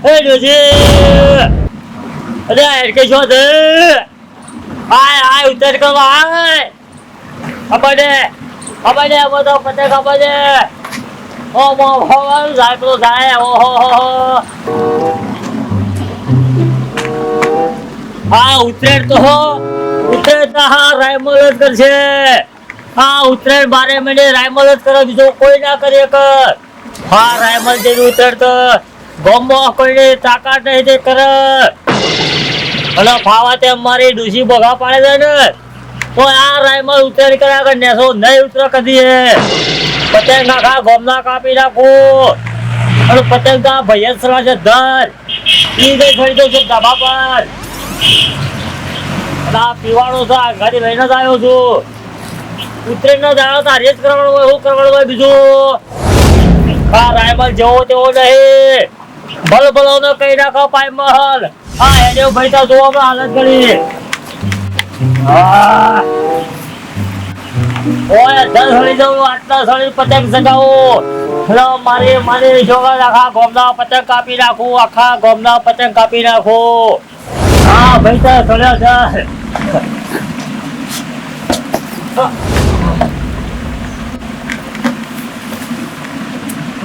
એ ડોશી અરે હેડકે છો છે આય ઉતર કરવા આય ખબર દે બધો પતે ખબર દે ઓ મો ભવન જાય તો જાય ઓહો હા ઉતરેડ તો હા રાયમલ જ કરશે હા ઉતરેડ 12 મહિને રાયમલ જ કરે બીજો કોઈ ના કરે કર હા રાયમલ જેવી ઉતરેડ તો ગોમો કોઈને તાકાત નહીં તે કરે અને ફાવા તે મારી ડૂસી ભગા પાડે છે ને તો આ રાયમલ ઉતરેડ કર્યા કર નેસો નહીં ઉતરે કદી હે પતંગ નાખા ગોમના કાપી નાખું અને પતંગ કા ભૈયા સલા છે ધર ઈ ગઈ ફરી દઉં છું ધાબા પર આ પીવાળો છે આ ગાડી લઈને જ આવ્યો છું ઉતરેડ નો દાડો તારે જ કરવાનું હોય શું કરવાનું હોય બીજું આ રાયમલ જેવો તેવો નહીં ભલો નો કઈ નાખો પાય મહલ હા એને ભાઈ તો જોવો હાલત કરી ઓય 10 સળી દઉં 8 સળી પતંગ સગાવો મારી છોકરા આખા ગોમના પતંગ કાપી નાખું આખા ગોમના પતંગ કાપી નાખું હા ભાઈ તો સળ્યા છે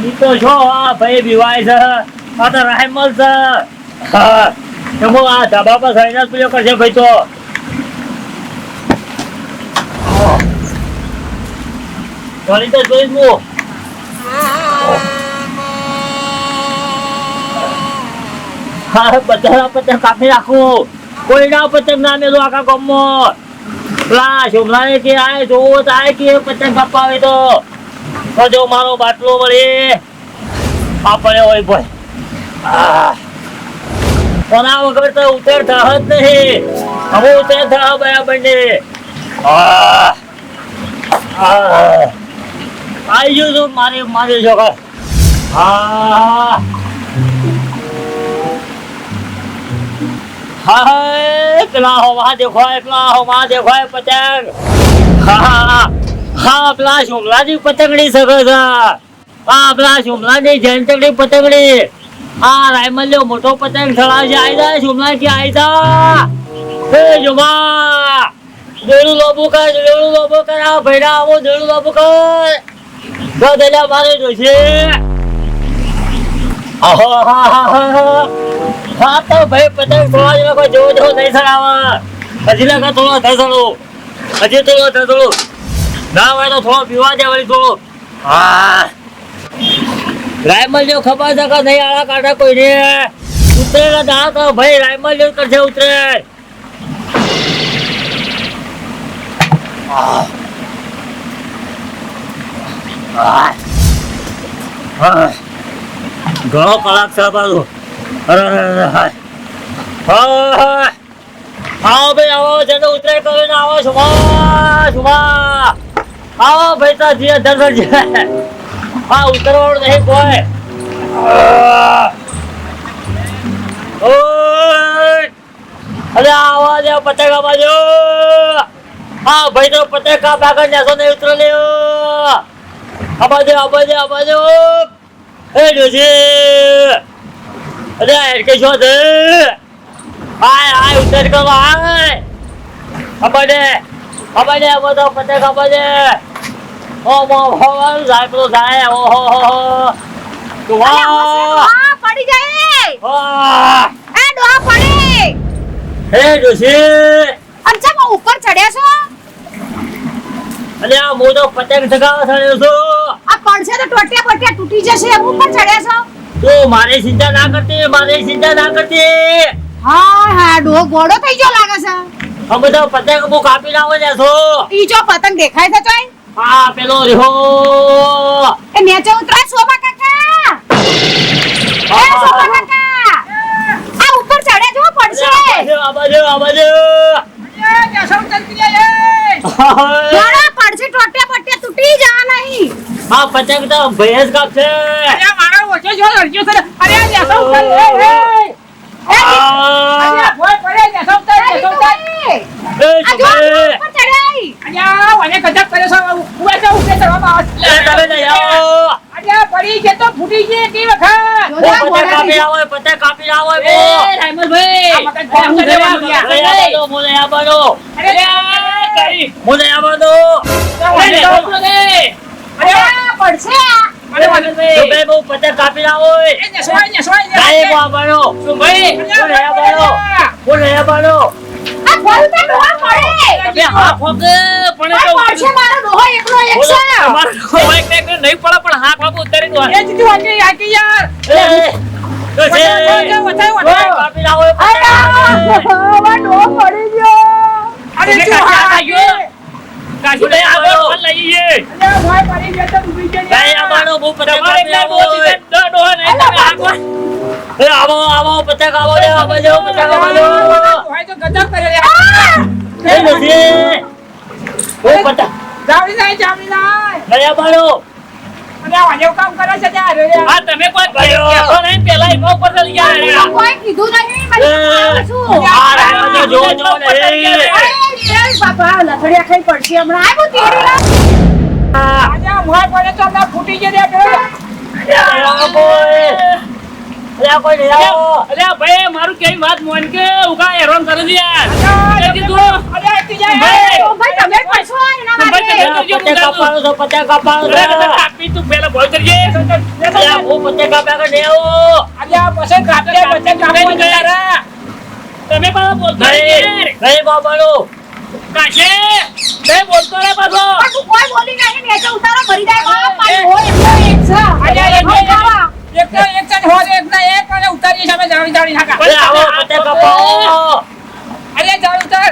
ઈ તો છો આ ભાઈ બીવાય છે આ તો રાયમલ છે હા તમે આ ધાબા પર સળીને જ પૂજો કરશે ભાઈ તો સળી તો જોઈ જ હા બધા પતંગ કાપી નાખું કોઈ ના પતંગ ના મેલું આખા ગામમાં પેલા શોભલાને કે આય જોવો તો આય કે પતંગ કાપાવે તો જો મારો બાટલો વળી આ પડ્યો હોય ભાઈ કોના વગર તો ઉતર થા જ નહીં હવે ઉતર થા બરાબર ને આવી ગયું છું મારી છોકર હા પેલા હોવા દેખાય પતંગ હા પેલા શોમલાની પતંગડી શકે છે હા પેલા શોમલાની જયંતકડી પતંગડી હા રાયમલ્યો મોટો પતંગ ચડાવશે આવી જાય શોમલા કે આવી જા હે જોમા દેડું લોબુ કર આ ભૈડા આવો દેડું લોબુ કર જો દેલા મારે જોશે હા તો ભાઈ પતંગ થોડા કોઈ જોવો નહીં સડાવે હજી લગા થોડો થસડું ના હોય તો થોડો પીવા દે વળી થોડો હા રાયમલ જો ખબર છે કે નહીં આળા કાઢા કોઈને ઉતરે ના તો ભાઈ રાયમલ જો કરશે ઉતરે ઘણો કલાક છે બાજુ આવો ભાઈ આવો જેને ઉતરે કરીને આવો શુભા આવો ભાઈ તો જીએ દર્શન છે હા ઉતરવાળું નહીં કોઈ અરે આવો દે પતંગ બાજુ હા ભાઈ તો પતંગ કાપ આગળ જશો નહીં ઉતરો લ્યો આબાજો એ ડોશી અરે હેડકે છો છે આય ઉતર કરવા આય ખબર દે બધો પતંગ ખબર દે ઓ મો ભવન જાય તો જાય ઓહો પડી જાય એ ડોહા પડે હે ડોશી અંચા ઉપર ચડ્યા છો અરે આ મોટો પતંગ ચગાવવા ચડ્યો છું આ પડશે તો ટોટિયા તૂટી જશે એમ ઉપર ચડ્યા છો તું મારી ચિંતા ના કરતી હા ડોહો ગોળો થઈ ગયો લાગે છે આ બધો પતંગ બહુ કાપી લાવો છે છો ઈ જો પતંગ દેખાય છે તોય હા પેલો રહ્યો એ નીચે ઉતરાય શોભા કાકા આ ઉપર ચડે જો પડશે આ બાજુ પડશે ટોટિયા તૂટી જા નહીં હા પતંગ તો ભેંસ કાપશે અરે મારો ઓછો જો અરજો છે અરે લેસો ઉતર અરે ભોય પડે લેસો ઉતર એ છોકરે ઉપર ચડાઈ અરે મને કદક કરે છે ઉભે ચડવામાં આવે તમે નહીં આવો અરે પડી કે તો ફૂટી ગઈ કે વખત પતંગ કાપી કાપી લાવો એ એ બો. રાયમલભાઈ આ મગજ ફોન હું કરે ઘરે બાબુડિયા. મને આબાનો, મને આબાનો, અરે તારી મને આબાનો. અરે છોકરો દે અરે આ પડશે આ. અરે વાલભાઈ તો બે બહુ પતંગ કાપી લાવો એ. એ નેસવાય ભાઈ બો આબાનો. ભાઈ મને આબાનો, મને આબાનો. આ બોલતા ડોહા પડે. બે હાથ હોકે પણ આ પડશે મારો ડોહો એકલો એક બોલો, છે. તમારો કોઈ એક નહીં પડે પણ હાથ બાબુ ઉતારી દો એ જીજુ આકી યાર એ, તો છે. વધારે કાપી લાવો એ અરે પતંગ. આ ડોહો પડી ગયો. અરે જો કાશી લઈ આવો ફોન લઈ જઈએ અરે ભાઈ પડી ગયો તો ડૂબી ગયો. ભાઈ આબાનો બહુ પતંગ તમારે કાપી એકલા લાવો એ. ડો નહીં તમે આગો એ આવો આવો પતંગ આવો રે આબાજો પતંગ આબાજો. હોય તો ગજબ કરે રે એ નથી. બહુ પતંગ. જાવી જાય મને આબાનો. અને આ વાજે કામ કરે છે ત્યાં રે આ તમે કોઈ ભાઈઓ. કહેતો નહીં પેલા ઈ ઉપર ચડી ગયા રે આ કોઈ કીધું નહીં મને કહું છું. આ રાયમલનો જોવો જોવો ને. અરે એ બાપા લથડિયા ખાઈ પડશે હમણાં. આ બહુ તેડી ના. આજે આ મોય પડે તો હમણાં ફૂટી ગયા રે આ કોઈ. અલ્યા કોઈ નહીં આવો. અલ્યા ભાઈ મારું કેવી વાત મોન કે ઉગા હેરાન કરી દે યાર એ કીધું અલ્યા એક જાય ભાઈ તો ભાઈ તમે પડશો એના માટે. પતંગ કાપવાનો છે, પતંગ કાપવાનો છે. કાપી તું પેલા બોલ કરજે અલ્યા હું પતંગ કાપ્યા કે નહીં આવો. અલ્યા પછી કાપી પછી કાપી ગયા તમે પણ બોલતો નહીં, નહીં બાબાનો. કાશે બે બોલતો રે પાછો આ તું કોઈ બોલી નહીં નીચે ઉતારો મરી જાય બાપ. મારો ડોહો એકલો એક છે. અલ્યા એક હવે ખાવા. એક જણ હોય એક ના એક અને ઉતારી સામે જાણી નાખા અલ્યા આવો પતંગ કાપાવો. અલ્યા જાણ ઉતાર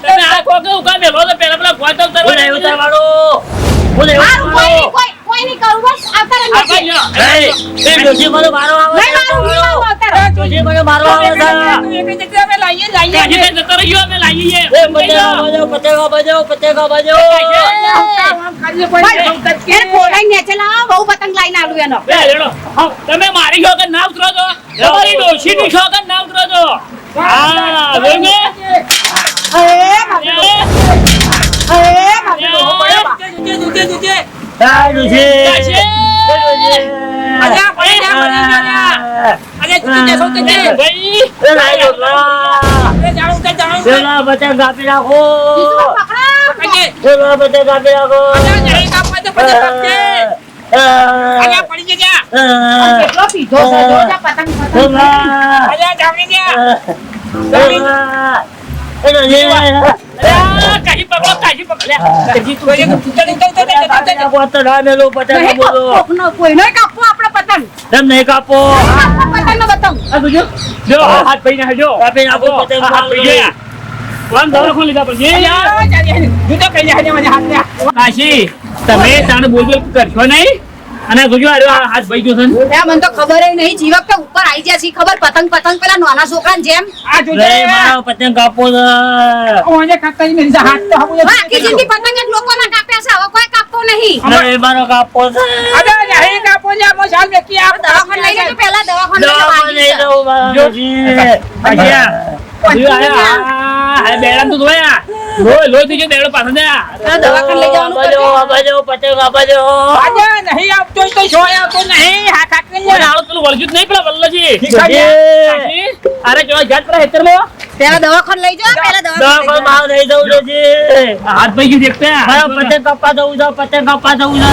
તમે આ કોકે ઉગા મેલો તો પેલા પેલા ગોતો હું નહીં ઉતારવાનો. હું નહીં મારું કોઈ નહીં, ઉતારવાનો. કોઈ નહીં કરું બસ આવતા રહે આ નીચે. ભાઈ નહીં, એ ડોશી મને મારવા આવે નહીં છે. મારું નહીં મારું આવતા રહે. ડોશી મને મારવા આવે છે. જતો રહ્યો અમે લાવીએ એ પતંગ આબાજો, પતંગ આબાજો, પતંગ આબાજો. ભાઈ, એને ખોડાઈ નીચે લાવો, બહુ પતંગ લાઈને આલું એનો. તમે મારી શોખ ના ઉતરો છો તમારી ડોશી ની શોખ ના ઉતરો છો હા જોયું ને? અરે બાપરે. અરે બાપરે, ડોહો પડ્યો બા. હા, ડોશી. કાશી. એ ડોશી. અલ્યા, પડી જા, પડી જા, અલ્યા. અરે તું જશો તો જજે. ભાઈ એ લાઈ ડોકલા. એ જાણું તો જાણું તો. પેલા પતંગ કાપી નાખો. બીજું પકડો. કાશી. પેલા પતંગ કાપી નાખો. અલ્યા, નહીં કાપવા તો પછી કાપજે. અલ્યા, પડી જજે. કેટલો પીધો છે, જો જા પતંગ પતંગ. અલ્યા, જાવણી જા. અલ્યા, કાશી પકડો, કાશી પકડો. અલ્યા, કાશી તું એ ઉતર, ઉતર. નહીં કાપવો, કોઈનોય કાપવો આપણે પતંગ. કાપો. કાપવો પતંગનો પતંગ. આ જોજો. જો, હાથ ભાઈ ના જો. કાપી નાખો પતંગ. હાથ ભાઈ ગયા. કોણ દવાખાને લીધા પછી? જુદો કઈ જાય મને હાથ લે. કાશી, તમે તાણે બોલ બોલ કરશો નહીં અને જોજો આ હાથ ભાઈ ગયો છે ને. એ મને તો ખબર ય નહીં, જીવક તો ઉપર આવી ગયા છે ખબર. પતંગ પતંગ પેલા નાના છોકરાની જેમ. આ જોજો. લે, મારો પતંગ કાપો છે. ઓને કાકા ની મેરી હાથ તો હાબુ. હવે આખી જિંદગી પતંગ જ લોકોના કાપ્યા છે, હવે કોઈ કાપવો નહીં. લે, મારો કાપો છે. અરે નહીં કાપો લે મો સાલ બેકી આ દવાખાને લઈ જજો પહેલા, દવાખાને લઈ દવાખાને લઈ જજો. જાઉં મારા જો. ડોશી. આ બેડા તો જોયા. લોય દીજો બેડો પાછો જા. દવાખાને લઈ જવાનું આબાજો, કરજો. આબાજો, પતંગ આબાજો. આજે નહીં આપતો તો જો આવતો નહીં હા કાકરી ને આલો પેલું વળજુત નહીં પેલા વલ્લજી. ડોશી. અરે જો જાત પર હેતર લો. પહેલા દવાખાને લઈ જાઓ, પહેલા દવાખાને દવાખાને લઈ બહાર લઈ જાઉં ડોશી. હાથ ભાઈ ગયું દેખતા. મારો પતંગ કાપવા જવું છે, પતંગ કાપવા જવું છે.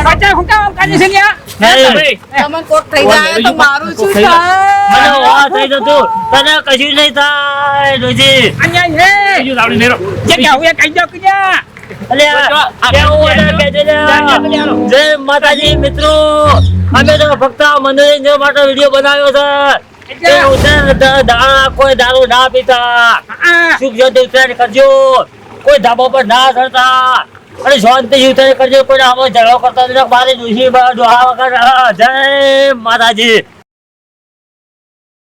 બચ્ચા હું કામ કાઢી છે લ્યા. નહીં. જાઓ. તમને કોક થઈ જાય તો મારું શું મને થાય? વા થઈ જતું. તને કશું નહીં થાય ડોશી. અહીંયા હે બીજું લાવડી મેરો જે કે હું કહી દો કે જા. અલ્યા, કેવું હોય ને કહેજે ને. જય માતાજી મિત્રો, અમે તો ફક્ત આ મનોરંજન માટે વિડીયો બનાવ્યો છે. કે ઉત્તરાયણ કોઈ દારૂ ના પીતા, સુખ શાંતિ ઉત્તરાયણ કરજો, કોઈ ધાબા પર ના ચડતા અને શાંતિ ઉત્તરાયણ કરજો. કોઈ આમાં ઝઘડો કરતા નથી. મારી ડોશી ડોહા વગર. જય માતાજી.